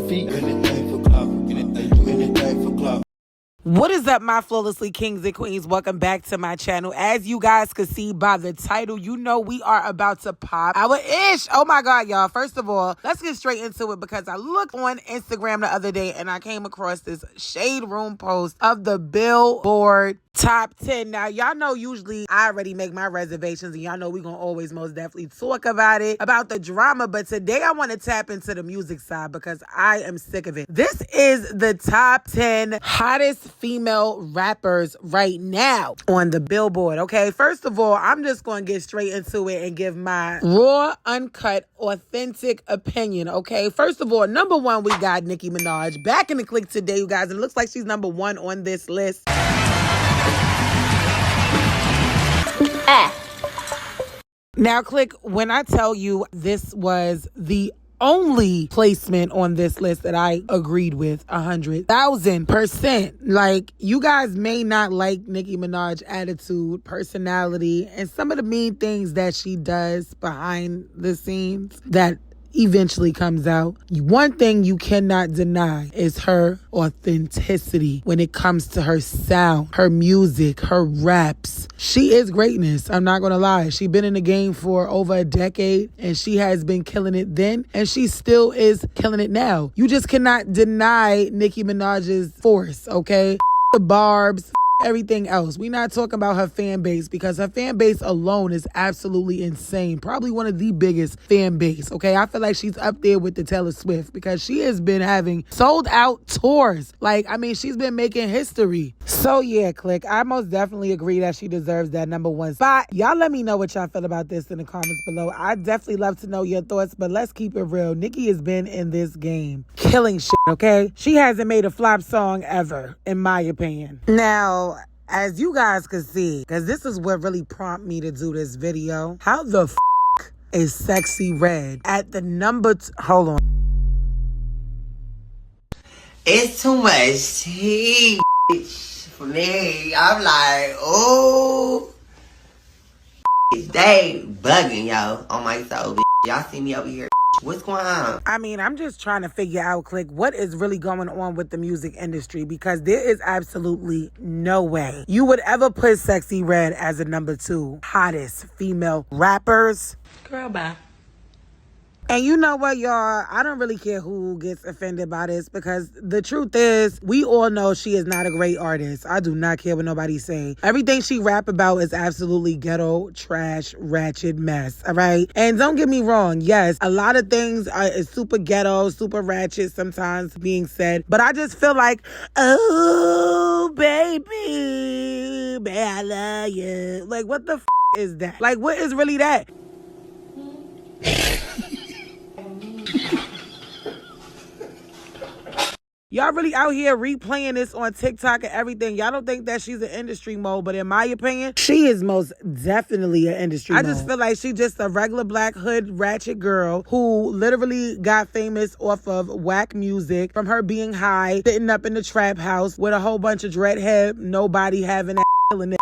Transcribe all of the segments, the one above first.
the feet. Anything for clout. Anything, do anything for clout. What is up, my flawlessly kings and queens? Welcome back to my channel. As you guys can see by the title, you know we are about to pop our ish. Oh my God, y'all. First of all, let's get straight into it because I looked on Instagram the other day and I came across this Shade Room post of the Billboard Top 10. Now, y'all know usually I already make my reservations and y'all know we're going to always most definitely talk about it, about the drama. But today I want to tap into the music side because I am sick of it. This is the top 10 hottest female rappers right now on the Billboard, okay? First of all, I'm just going to get straight into it and give my raw, uncut, authentic opinion, okay? First of all, number one, we got Nicki Minaj back in the click today, you guys. And it looks like she's number one on this list. Now, click, when I tell you this was the only placement on this list that I agreed with 100,000%. Like, you guys may not like Nicki Minaj's attitude, personality, and some of the mean things that she does behind the scenes that eventually comes out. One thing you cannot deny is her authenticity when it comes to her sound, her music, her raps. She is greatness. I'm not gonna lie. She's been in the game for over a decade and she has been killing it then and she still is killing it now. You just cannot deny Nicki Minaj's force, okay? The barbs, everything else. We're not talking about her fan base because her fan base alone is absolutely insane. Probably one of the biggest fan base, okay? I feel like she's up there with the Taylor Swift because she has been having sold out tours. Like, I mean, she's been making history. So yeah, click. I most definitely agree that she deserves that number one spot. Y'all let me know what y'all feel about this in the comments below. I definitely love to know your thoughts, but let's keep it real. Nicki has been in this game killing shit, okay? She hasn't made a flop song ever, in my opinion. Now, as you guys can see, because this is what really prompted me to do this video, how the f*** is Sexyy Red at the number hold on. It's too much tea for me. I'm like, oh, they bugging, yo, on my soul. Y'all see me over here. What's going on? I mean, I'm just trying to figure out, click, what is really going on with the music industry because there is absolutely no way you would ever put Sexyy Red as a number 2 hottest female rappers. Girl, bye. And you know what, y'all? I don't really care who gets offended by this because the truth is, we all know she is not a great artist. I do not care what nobody say. Everything she rap about is absolutely ghetto, trash, ratchet mess, all right? And don't get me wrong, yes, a lot of things is super ghetto, super ratchet sometimes being said, but I just feel like, oh, baby, I love you. Like, what the f*** is that? Like, what is really that? Y'all really out here replaying this on TikTok and everything. Y'all don't think that she's an industry mode, but in my opinion, she is most definitely an industry mode. I just feel like she's just a regular black hood ratchet girl who literally got famous off of whack music from her being high, sitting up in the trap house with a whole bunch of dreadhead, nobody having that in it.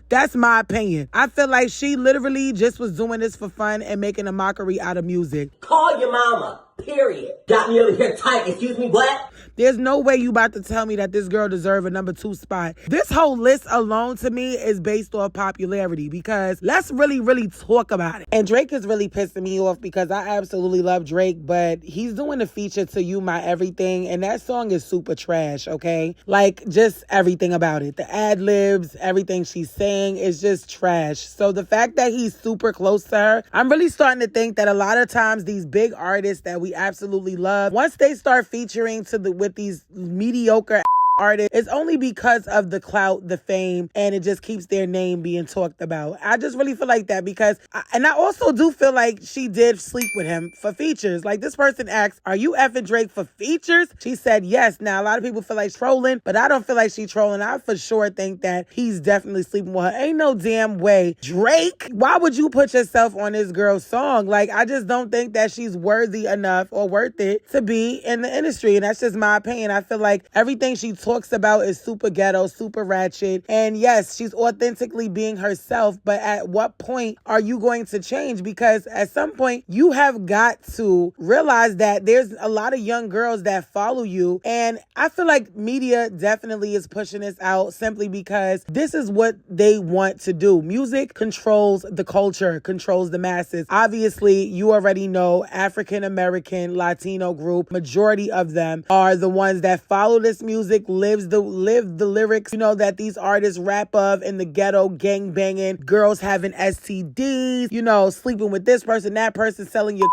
That's my opinion. I feel like she literally just was doing this for fun and making a mockery out of music. Call your mama, period. Got me over here tight, excuse me, what? There's no way you about to tell me that this girl deserves a number 2 spot. This whole list alone to me is based on popularity because let's really talk about it. And Drake is really pissing me off because I absolutely love Drake, but he's doing a feature to You My Everything and that song is super trash, okay? Like, just everything about it. The ad-libs, everything she's saying is just trash. So the fact that he's super close to her, I'm really starting to think that a lot of times these big artists that we absolutely love, once they start featuring with these mediocre artists, it's only because of the clout, the fame, and it just keeps their name being talked about. I just really feel like that because, and I also do feel like she did sleep with him for features. Like, this person asked, are you effing Drake for features? She said yes. Now, a lot of people feel like trolling, but I don't feel like she's trolling. I for sure think that he's definitely sleeping with her. Ain't no damn way. Drake, why would you put yourself on this girl's song? Like, I just don't think that she's worthy enough or worth it to be in the industry, and that's just my opinion. I feel like everything she talks about is super ghetto, super ratchet. And yes, she's authentically being herself, but at what point are you going to change? Because at some point you have got to realize that there's a lot of young girls that follow you. And I feel like media definitely is pushing this out simply because this is what they want to do. Music controls the culture, controls the masses. Obviously, you already know African American, Latino group, majority of them are the ones that follow this music, live the lyrics, that these artists rap of in the ghetto, gang banging, girls having STDs, sleeping with this person, that person, selling your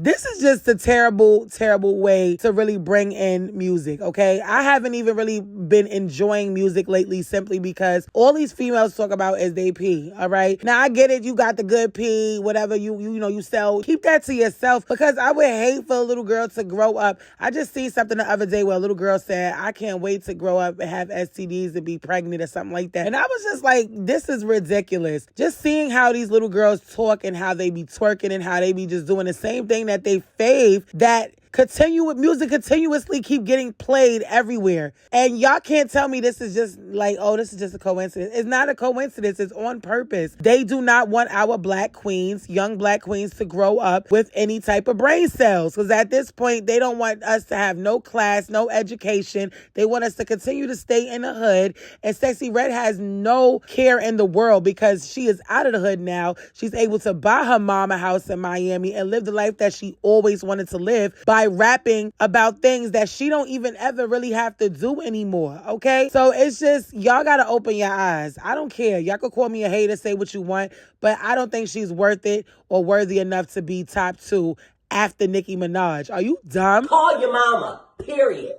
This is just a terrible, terrible way to really bring in music, okay? I haven't even really been enjoying music lately simply because all these females talk about is they pee, all right? Now, I get it. You got the good pee, whatever you sell. Keep that to yourself because I would hate for a little girl to grow up. I just seen something the other day where a little girl said, I can't wait to grow up and have STDs and be pregnant or something like that. And I was just like, this is ridiculous. Just seeing how these little girls talk and how they be twerking and how they be just doing the same thing that they fave, that continue with music continuously keep getting played everywhere. And y'all can't tell me this is just like, oh, this is just a coincidence. It's not a coincidence. It's on purpose. They do not want our black queens, young black queens, to grow up with any type of brain cells. Because at this point, they don't want us to have no class, no education. They want us to continue to stay in the hood. And Sexyy Red has no care in the world because she is out of the hood now. She's able to buy her mom a house in Miami and live the life that she always wanted to live by rapping about things that she don't even ever really have to do anymore, okay? So it's just, y'all gotta open your eyes. I don't care. Y'all could call me a hater, say what you want, but I don't think she's worth it or worthy enough to be top 2 after Nicki Minaj. Are you dumb? Call your mama, period.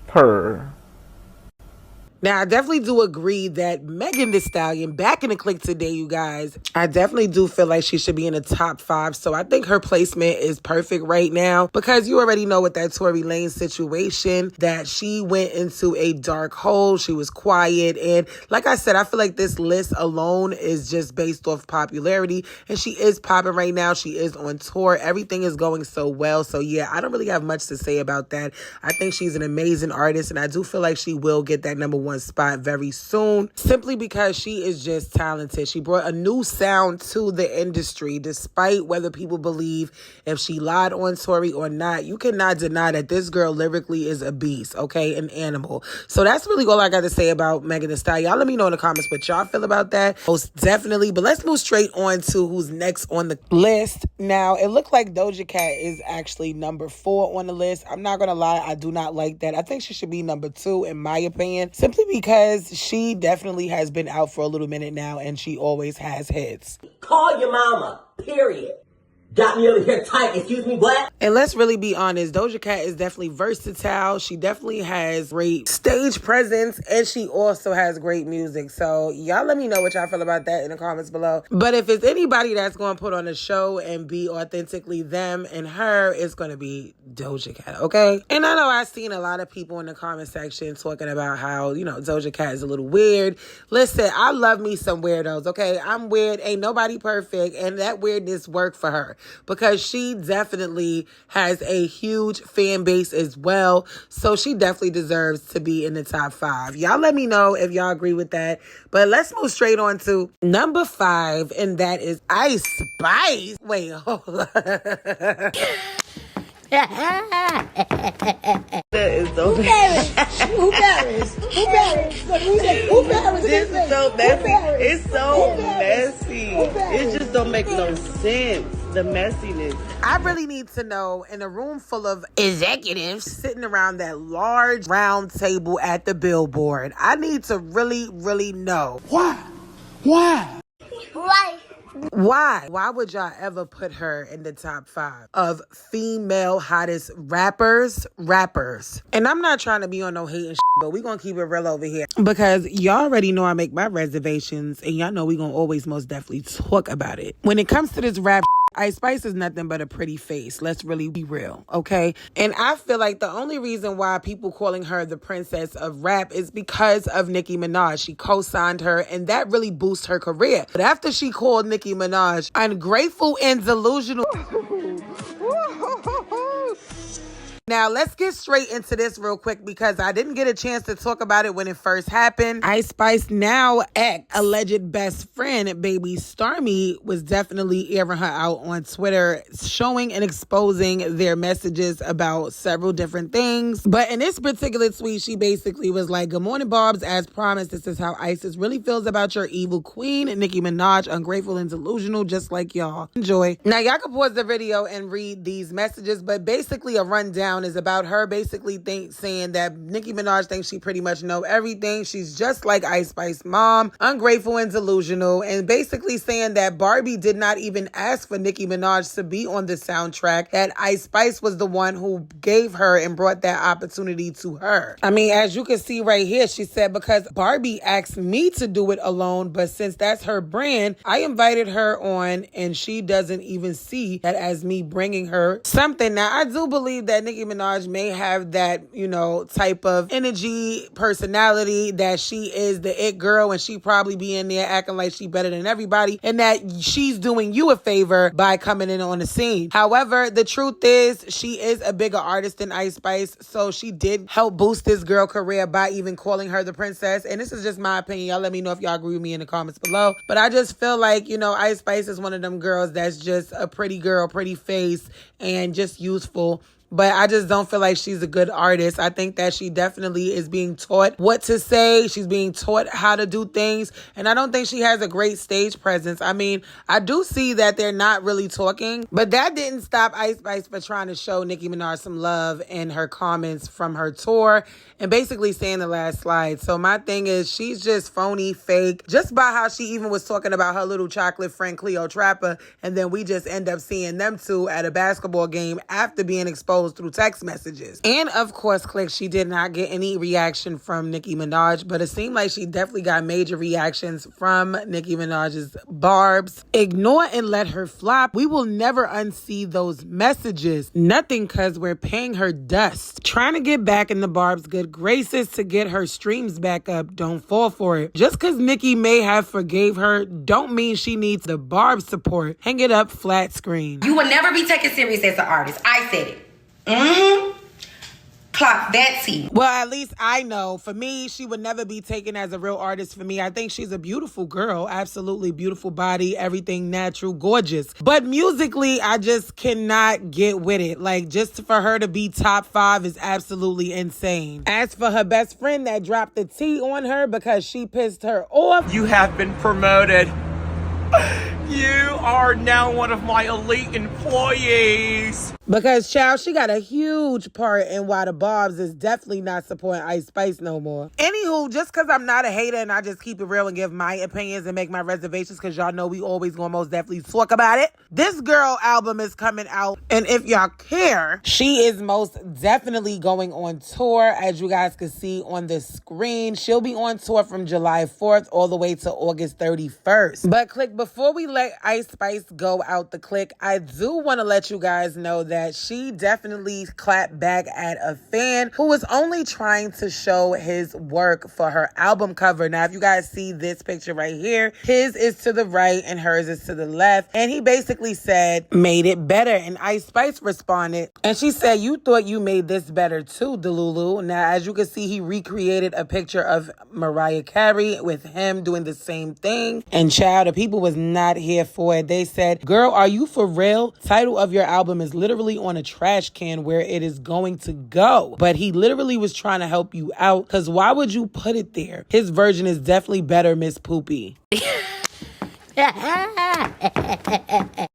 Purr. Now, I definitely do agree that Megan Thee Stallion, back in the click today, you guys, I definitely do feel like she should be in the top 5. So I think her placement is perfect right now because you already know with that Tory Lanez situation that she went into a dark hole. She was quiet. And like I said, I feel like this list alone is just based off popularity. And she is popping right now. She is on tour. Everything is going so well. So yeah, I don't really have much to say about that. I think she's an amazing artist. And I do feel like she will get that number 1 spot very soon simply because she is just talented. She brought a new sound to the industry despite whether people believe if she lied on Tory or not. You cannot deny that this girl lyrically is a beast, okay? An animal. So that's really all I got to say about Megan Thee Stallion. Y'all let me know in the comments what y'all feel about that. Most definitely. But let's move straight on to who's next on the list. Now, it looked like Doja Cat is actually number 4 on the list. I'm not going to lie. I do not like that. I think she should be number 2 in my opinion, simply because she definitely has been out for a little minute now and she always has hits. Call your mama, period. Got me over here tight, excuse me, what? And let's really be honest, Doja Cat is definitely versatile. She definitely has great stage presence and she also has great music. So y'all let me know what y'all feel about that in the comments below. But if it's anybody that's going to put on a show and be authentically them and her, it's going to be Doja Cat, okay? And I know I've seen a lot of people in the comment section talking about how, Doja Cat is a little weird. Listen, I love me some weirdos, okay? I'm weird. Ain't nobody perfect. And that weirdness worked for her, because she definitely has a huge fan base as well. So she definitely deserves to be in the top 5. Y'all let me know if y'all agree with that. But let's move straight on to number 5, and that is Ice Spice. Wait, hold on. That is so bad. Who Paris? This is so messy. It's so messy. It just don't make no sense. The messiness. I really need to know, in a room full of executives sitting around that large round table at the Billboard, I need to really, really know. Why? Why would y'all ever put her in the top 5 of female hottest rappers? And I'm not trying to be on no hating shit, but we gonna keep it real over here. Because y'all already know I make my reservations, and y'all know we gonna always most definitely talk about it. When it comes to this rap, Ice Spice is nothing but a pretty face. Let's really be real, okay? And I feel like the only reason why people calling her the princess of rap is because of Nicki Minaj. She co-signed her, and that really boosts her career. But after she called Nicki Minaj ungrateful and delusional, Now, let's get straight into this real quick because I didn't get a chance to talk about it when it first happened. Ice Spice now ex alleged best friend, baby Stormy, was definitely airing her out on Twitter, showing and exposing their messages about several different things. But in this particular tweet, she basically was like, "Good morning, Barbs. As promised, this is how Isis really feels about your evil queen, Nicki Minaj, ungrateful and delusional, just like y'all." Enjoy. Now, y'all can pause the video and read these messages, but basically a rundown is about her basically saying that Nicki Minaj thinks she pretty much know everything. She's just like Ice Spice mom, ungrateful and delusional, and basically saying that Barbie did not even ask for Nicki Minaj to be on the soundtrack, that Ice Spice was the one who gave her and brought that opportunity to her. I mean, as you can see right here, she said, because Barbie asked me to do it alone, but since that's her brand, I invited her on, and she doesn't even see that as me bringing her something. Now, I do believe that Nicki Minaj may have that, type of energy, personality, that she is the it girl, and she probably be in there acting like she better than everybody, and that she's doing you a favor by coming in on the scene. However, the truth is, she is a bigger artist than Ice Spice, so she did help boost this girl career by even calling her the princess. And this is just my opinion. Y'all let me know if y'all agree with me in the comments below. But I just feel like, Ice Spice is one of them girls that's just a pretty girl, pretty face, and just useful. But I just don't feel like she's a good artist. I think that she definitely is being taught what to say. She's being taught how to do things. And I don't think she has a great stage presence. I mean, I do see that they're not really talking. But that didn't stop Ice Spice for trying to show Nicki Minaj some love in her comments from her tour. And basically saying the last slide. So my thing is, she's just phony, fake. Just by how she even was talking about her little chocolate friend, Cleo Trapper. And then we just end up seeing them two at a basketball game after being exposed through text messages. And of course, click, she did not get any reaction from Nicki Minaj, but it seemed like she definitely got major reactions from Nicki Minaj's Barbs. Ignore and let her flop. We will never unsee those messages. Nothing, cause we're paying her dust. Trying to get back in the Barb's good graces to get her streams back up. Don't fall for it. Just cause Nicki may have forgave her, don't mean she needs the Barb's support. Hang it up flat screen. You will never be taken serious as an artist. I said it. Clock that tea. Well, at least I know. For me, she would never be taken as a real artist for me. I think she's a beautiful girl. Absolutely beautiful body. Everything natural. Gorgeous. But musically, I just cannot get with it. Like, just for her to be top 5 is absolutely insane. As for her best friend that dropped the tea on her because she pissed her off. You have been promoted. You are now one of my elite employees. Because, child, she got a huge part in why the Barbs is definitely not supporting Ice Spice no more. Anywho, just because I'm not a hater and I just keep it real and give my opinions and make my reservations, because y'all know we always gonna most definitely talk about it. This girl album is coming out, and if y'all care, she is most definitely going on tour, as you guys can see on the screen. She'll be on tour from July 4th all the way to August 31st. But click, before we let Ice Spice go out the click, I do want to let you guys know that she definitely clapped back at a fan who was only trying to show his work for her album cover. Now, if you guys see this picture right here, his is to the right and hers is to the left. And he basically said, made it better. And Ice Spice responded, and she said, you thought you made this better too, Delulu. Now, as you can see, he recreated a picture of Mariah Carey with him doing the same thing. And child, the people was not here for it. They said, girl, are you for real? Title of your album is literally on a trash can where it is going to go. But he literally was trying to help you out, because why would you put it there? His version is definitely better, Miss Poopy.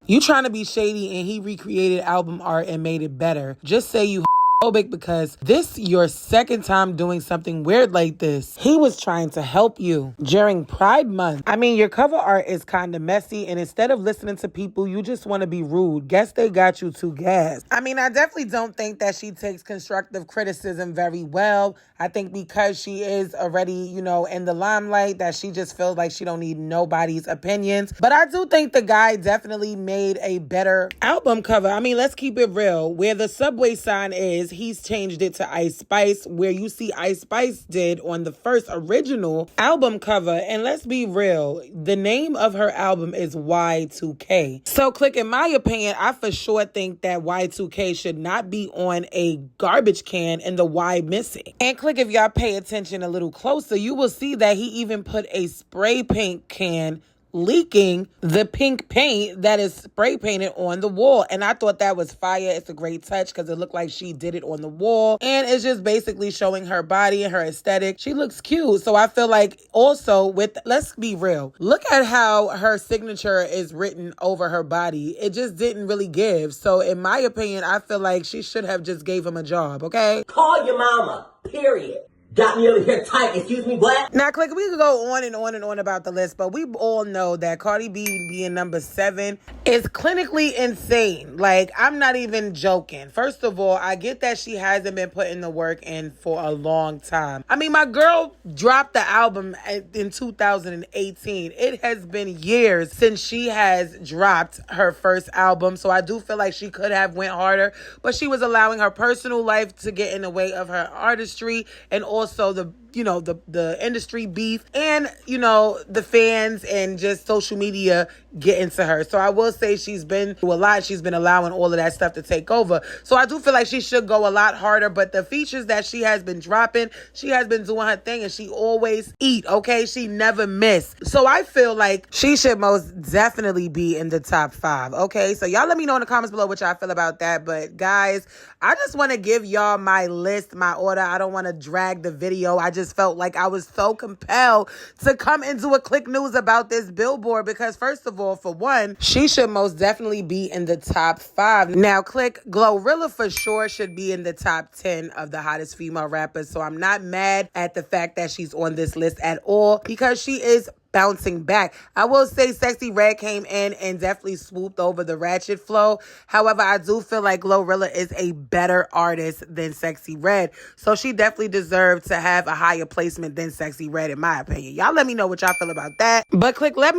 You trying to be shady, and he recreated album art and made it better. Just say you phobic, because this your second time doing something weird like this. He was trying to help you during Pride Month. I mean, your cover art is kind of messy, and instead of listening to people, you just want to be rude. Guess they got you too gassed. I mean, I definitely don't think that she takes constructive criticism very well. I think because she is already, in the limelight, that she just feels like she don't need nobody's opinions. But I do think the guy definitely made a better album cover. I mean, let's keep it real. Where the subway sign is, is he's changed it to Ice Spice, where you see Ice Spice did on the first original album cover. And let's be real, the name of her album is Y2K. So, Click, in my opinion, I for sure think that Y2K should not be on a garbage can and the Y missing. And Click, if y'all pay attention a little closer, you will see that he even put a spray paint can leaking the pink paint that is spray painted on the wall. And I thought that was fire. It's a great touch because it looked like she did it on the wall. And it's just basically showing her body and her aesthetic. She looks cute. So I feel like also with, let's be real, look at how her signature is written over her body. It just didn't really give. So in my opinion, I feel like she should have just gave him a job, okay? Call your mama, period. Got me over here tight, excuse me, what? Now, Click, we could go on and on and on about the list, but we all know that Cardi B being number 7 is clinically insane. Like, I'm not even joking. First of all, I get that she hasn't been putting the work in for a long time. I mean, my girl dropped the album in 2018. It has been years since she has dropped her first album, so I do feel like she could have went harder, but she was allowing her personal life to get in the way of her artistry, and also the industry beef and, the fans and just social media get into her. So I will say she's been through a lot. She's been allowing all of that stuff to take over. So I do feel like she should go a lot harder, but the features that she has been dropping, she has been doing her thing and she always eat, okay? She never miss. So I feel like she should most definitely be in the top 5, okay? So y'all let me know in the comments below what y'all feel about that. But guys, I just want to give y'all my list, my order. I don't want to drag the video. I just felt like I was so compelled to come into a Click News about this Billboard because first of all, for one, she should most definitely be in the top 5. Now, Click, Glorilla for sure should be in the top 10 of the hottest female rappers. So I'm not mad at the fact that she's on this list at all because she is bouncing back. I will say Sexyy Red came in and definitely swooped over the ratchet flow. However, I do feel like Glorilla is a better artist than Sexyy Red. So she definitely deserved to have a higher placement than Sexyy Red, in my opinion. Y'all let me know what y'all feel about that. But Click, let's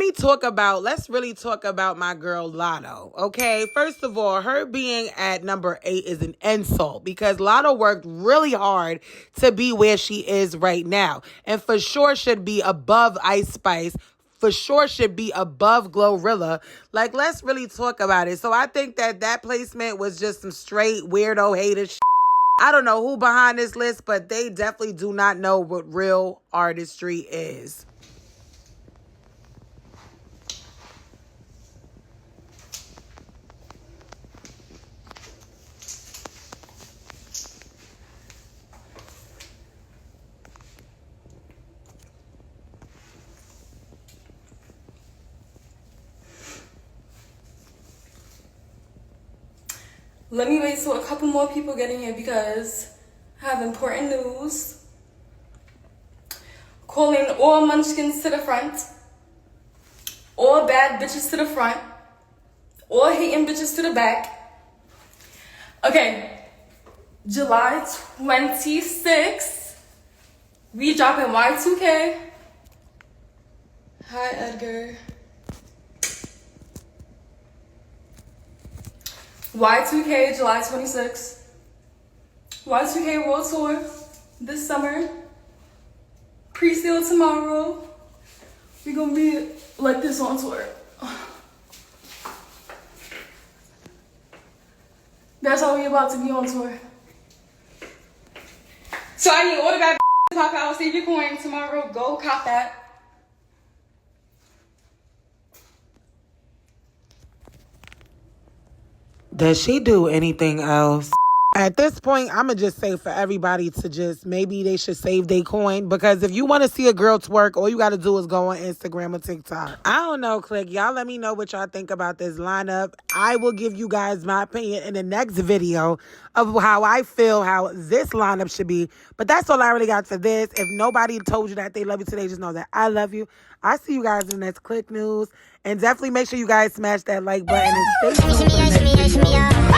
really talk about my girl Latto. Okay, first of all, her being at number 8 is an insult because Latto worked really hard to be where she is right now. And for sure should be above Ice Spice. For sure should be above Glorilla. Like, let's really talk about it. So I think that placement was just some straight weirdo hater shit. I don't know who behind this list, but they definitely do not know what real artistry is. Let me wait till a couple more people get in here because I have important news. Calling all munchkins to the front, all bad bitches to the front, all hating bitches to the back. Okay, July 26th, we dropping Y2K. Hi, Edgar. Y2K, July 26th. Y2K World Tour this summer. Pre-sale tomorrow. We're gonna be like this on tour. That's how we about to be on tour. So I need all the bad pop out, save your coin tomorrow. Go cop that. Does she do anything else? At this point, I'm going to just say for everybody to just, maybe they should save their coin. Because if you want to see a girl twerk, all you got to do is go on Instagram or TikTok. I don't know, Click. Y'all let me know what y'all think about this lineup. I will give you guys my opinion in the next video of how I feel how this lineup should be. But that's all I really got for this. If nobody told you that they love you today, just know that I love you. I'll see you guys in the next Click News. And definitely make sure you guys smash that like button and stay tuned for the next video.